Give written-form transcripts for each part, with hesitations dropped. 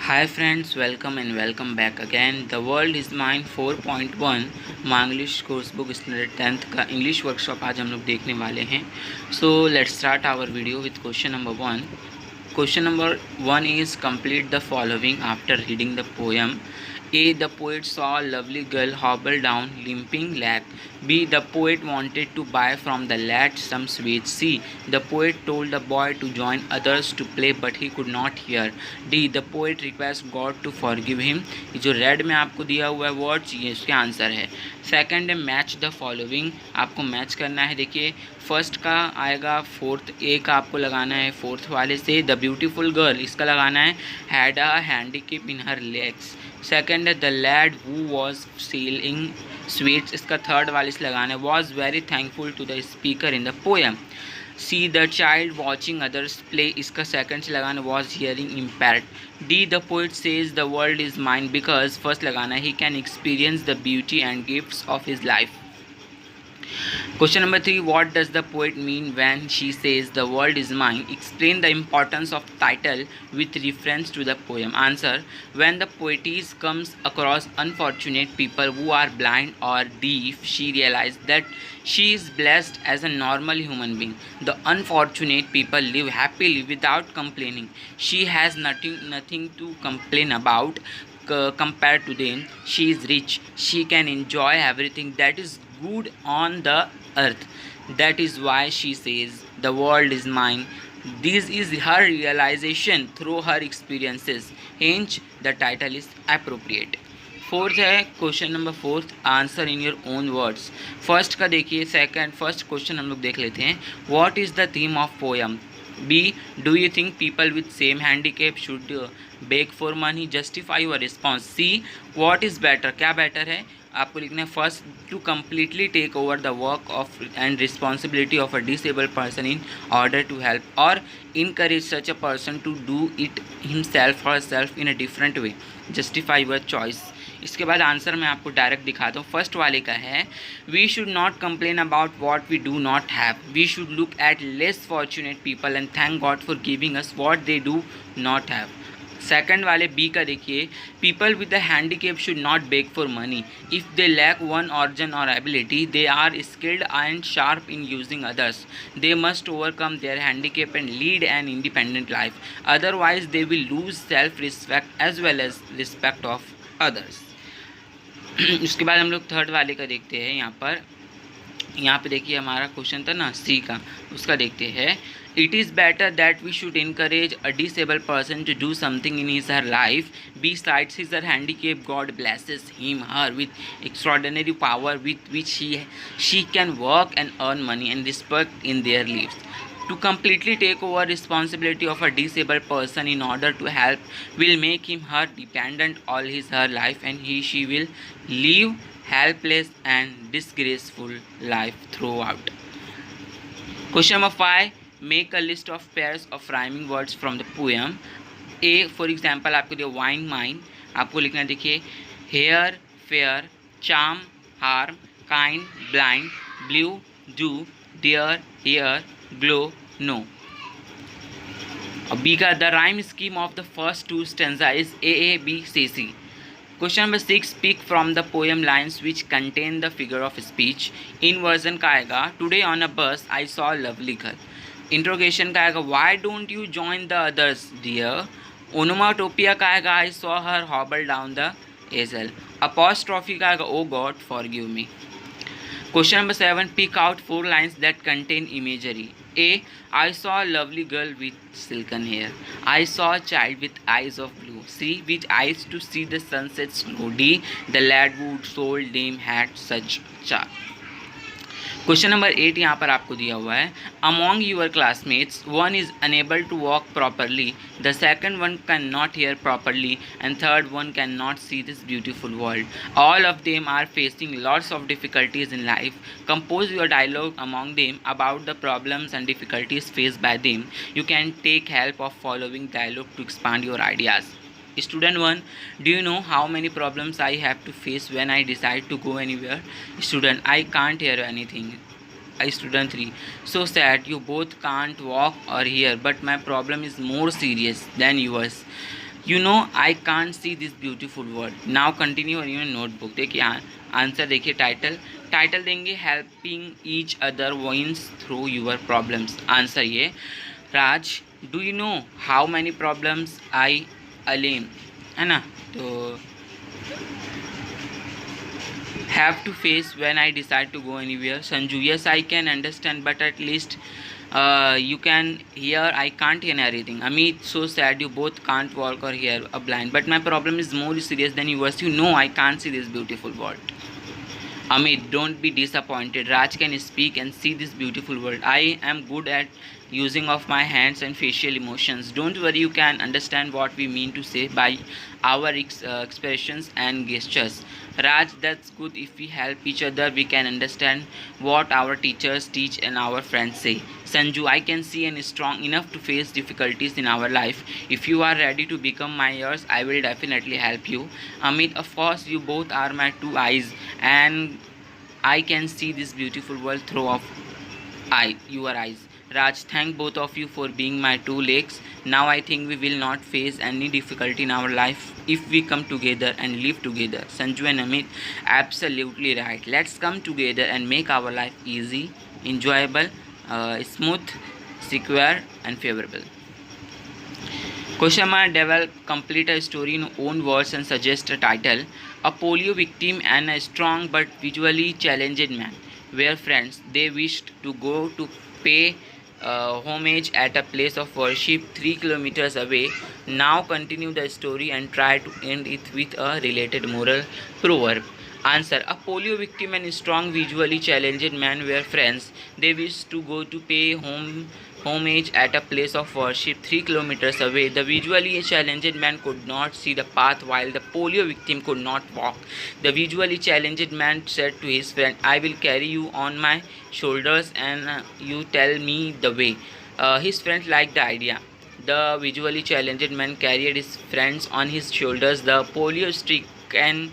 Hi friends, welcome and welcome back again. The World is Mine 4.1 मांग्लिश course book standard 10th का English workshop आज हम लोग देखने वाले हैं. So let's start our video with question number 1. Question number 1 is complete the following after reading the poem. A. The poet saw a lovely girl hobble down limping leg. B. The poet wanted to buy from the lad some sweets. C. The poet told the boy to join others to play but he could not hear. D. The poet requests God to forgive him. ये जो red में आपको दिया हुआ है words ये इसके answer है. सेकंड है मैच द फॉलोइंग. आपको मैच करना है. देखिए फर्स्ट का आएगा फोर्थ, ए का आपको लगाना है फोर्थ वाले से. द ब्यूटीफुल गर्ल इसका लगाना है had a handicap in her legs. Second है the lad who was selling sweets इसका थर्ड वाले से लगाना है was very thankful to the speaker in the poem. C the child watching others play इसका सेकंड से लगाना was hearing impaired. D the poet says the world is mine because first लगाना he can experience the beauty and gifts of his life. Question number 3. What does the poet mean when she says the world is mine? Explain the importance of title with reference to the poem. Answer. When the poetess comes across unfortunate people who are blind or deaf, she realizes that she is blessed as a normal human being. The unfortunate people live happily without complaining. She has nothing to complain about. Compared to them, she is rich. She can enjoy everything that is good on the earth. That is why she says the world is mine. This is her realization through her experiences. Hence the title is appropriate. Fourth है question number fourth. Answer in your own words. First का देखिए first question हम लोग देख लेते हैं. What is the theme of poem. B. Do you think people with same handicap should beg for money. Justify your response. C. What is better क्या better है आपको लिखना है. First to completely take over the work of and responsibility of a disabled person in order to help or encourage such a person to do it himself or self in a different way. Justify your choice. इसके बाद answer मैं आपको direct दिखाता हूँ. First वाले का है we should not complain about what we do not have. We should look at less fortunate people and thank God for giving us what they do not have. Second वाले B का देखिए people with the handicap should not beg for money. If they lack one organ or ability they are skilled and sharp in using others. They must overcome their handicap and lead an independent life. Otherwise they will lose self respect as well as respect of others. उसके बाद हम लोग third वाले का देखते हैं. यहाँ पे देखिए हमारा क्वेश्चन था ना सी का, उसका देखते हैं. It is better that we should encourage a disable person to do something in his her life besides his her handicap. God blesses him her with extraordinary power with which she can work and earn money and respect in their lives. To completely take over responsibility of a disabled person in order to help will make him her dependent all his her life and she will live helpless and disgraceful life throughout. Question number 5. Make a list of pairs of rhyming words from the poem. A for example आपको दिया wine mine. आपको लिखना देखिए hair fair charm harm kind blind blue do dear here glow no. B का the rhyme scheme of the first two stanza is A B C C. Question number 6. Speak from the poem lines which contain the figure of speech. Inversion का आएगा today on a bus I saw a lovely girl. Interrogation का आएगा why don't you join the others dear. Onomatopoeia का आएगा I saw her hobble down the aisle. Apostrophe का आएगा oh God forgive me. Question number 7. Pick out 4 lines that contain imagery. A. I saw a lovely girl with silken hair. I saw a child with eyes of blue. C. With eyes to see the sunset slow. D. The lad who sold them had such charm. Question number 8 यहाँ पर आपको दिया हुआ है. Among your classmates one is unable to walk properly, the second one can not hear properly and third one can not see this beautiful world. All of them are facing lots of difficulties in life. Compose your dialogue among them about the problems and difficulties faced by them. You can take help of following dialogue to expand your ideas. Student 1. Do you know how many problems I have to face when I decide to go anywhere? Student. I can't hear anything. Student 3. So sad, you both can't walk or hear, but my problem is more serious than yours. You know I can't see this beautiful world. Now continue on your notebook. देखिए answer देखिए, title देंगे helping each other wins through your problems. Answer ये, Raj do you know how many problems I alone, है ना, तो have to face when I decide to go anywhere. Sanju, yes, I can understand, but at least you can hear. I can't hear everything. Amit, so sad you both can't walk or hear a blind. But my problem is more serious than yours. You know I can't see this beautiful world. Amit, don't be disappointed. Raj can speak and see this beautiful world. I am good at using of my hands and facial emotions. Don't worry, you can understand what we mean to say by our expressions and gestures. Raj, that's good. If we help each other, we can understand what our teachers teach and our friends say. Sanju, I can see and is strong enough to face difficulties in our life. If you are ready to become my ears, I will definitely help you. Amit, of course, you both are my two eyes, and I can see this beautiful world through of your eyes. Raj, thank both of you for being my two legs. Now I think we will not face any difficulty in our life if we come together and live together. Sanju and Amit, absolutely right. Let's come together and make our life easy, enjoyable, smooth, secure and favorable. Koshama develop complete a story in own words and suggest a title. A polio victim and a strong but visually challenged man were friends. They wished to go to pay homage at a place of worship 3 kilometers away. Now continue the story and try to end it with a related moral proverb. Answer. A polio victim and strong visually challenged man were friends. They wished to go to pay homage at a place of worship 3 kilometers away. The visually challenged man could not see the path while the polio victim could not walk. The visually challenged man said to his friend, I will carry you on my shoulders and you tell me the way. His friend liked the idea. The visually challenged man carried his friends on his shoulders. The polio stricken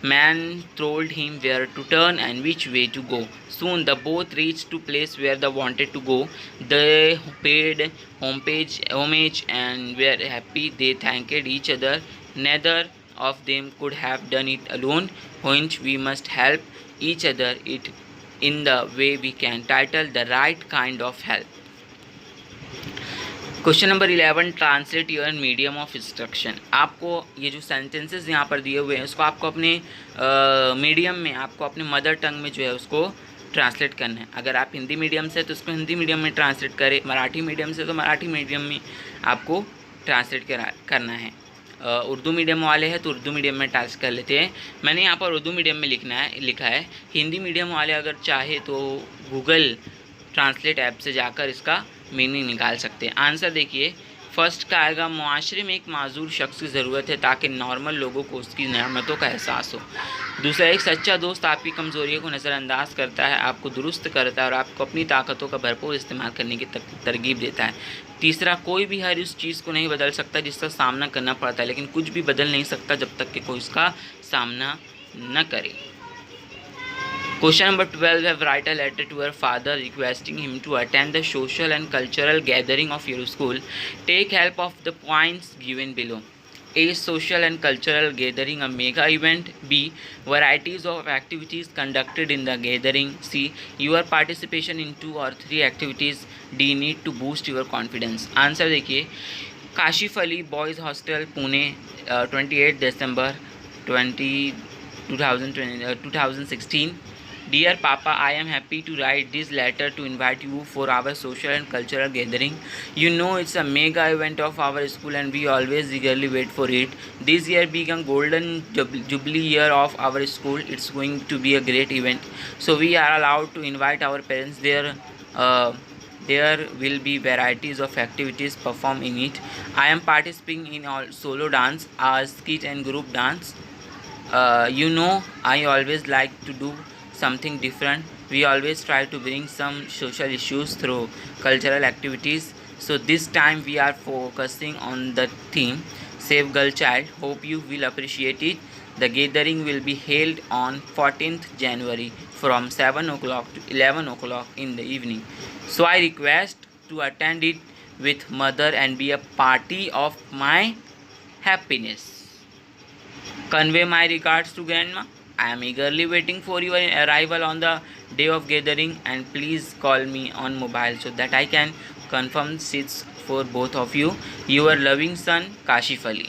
man told him where to turn and which way to go. Soon the both reached to place where they wanted to go. They paid homage and were happy. They thanked each other. Neither of them could have done it alone. Hence we must help each other it in the way we can. Title, The Right Kind of Help. Question number 11, translate your medium of instruction. आपको ये जो sentences यहाँ पर दिए हुए हैं उसको आपको अपने मीडियम में, आपको अपने मदर टंग में जो है उसको ट्रांसलेट करना है। अगर आप हिंदी मीडियम से तो उसको हिंदी मीडियम में ट्रांसलेट करें, मराठी मीडियम से तो मराठी मीडियम में आपको ट्रांसलेट करना है। उर्दू मीडियम वाले हैं तो उर्दू मीडियम में ट्रांसलेट कर लेते हैं। मैंने यहाँ पर उर्दू मीडियम में लिखा है। हिंदी मीडियम वाले अगर चाहे तो गूगल ट्रांसलेट ऐप से जाकर इसका मीनिंग निकाल सकते हैं। आंसर देखिए, फर्स्ट का आएगा, मुआशरे में एक माजूर शख्स की ज़रूरत है ताकि नॉर्मल लोगों को उसकी नेमतों का एहसास हो। दूसरा, एक सच्चा दोस्त आपकी कमज़ोरियों को नज़रअंदाज करता है, आपको दुरुस्त करता है और आपको अपनी ताकतों का भरपूर इस्तेमाल करने की तरगीब देता है। तीसरा, कोई भी हर उस चीज़ को नहीं बदल सकता जिसका सामना करना पड़ता है, लेकिन कुछ भी बदल नहीं सकता जब तक कि कोई उसका सामना न करे। Question number 12, have write a letter to your father requesting him to attend the social and cultural gathering of your school. Take help of the points given below. A. Social and cultural gathering, a mega event. B. Varieties of activities conducted in the gathering. C. Your participation in 2 or 3 activities. D. Need to boost your confidence. Answer देखिए, Kashif Ali boys hostel Pune 28 December 2016. Dear Papa, I am happy to write this letter to invite you for our social and cultural gathering. You know it's a mega event of our school and we always eagerly wait for it. This year being a golden jubilee year of our school, it's going to be a great event. So we are allowed to invite our parents there. There will be varieties of activities performed in it. I am participating in all solo dance, skit and group dance. You know I always like to do something different. We always try to bring some social issues through cultural activities. So this time we are focusing on the theme Save Girl Child. Hope you will appreciate it. The gathering will be held on 14th January from 7 o'clock to 11 o'clock in the evening. So I request to attend it with mother and be a party of my happiness. Convey my regards to grandma. I am eagerly waiting for your arrival on the day of gathering, and please call me on mobile so that I can confirm seats for both of you. Your loving son, Kashif Ali.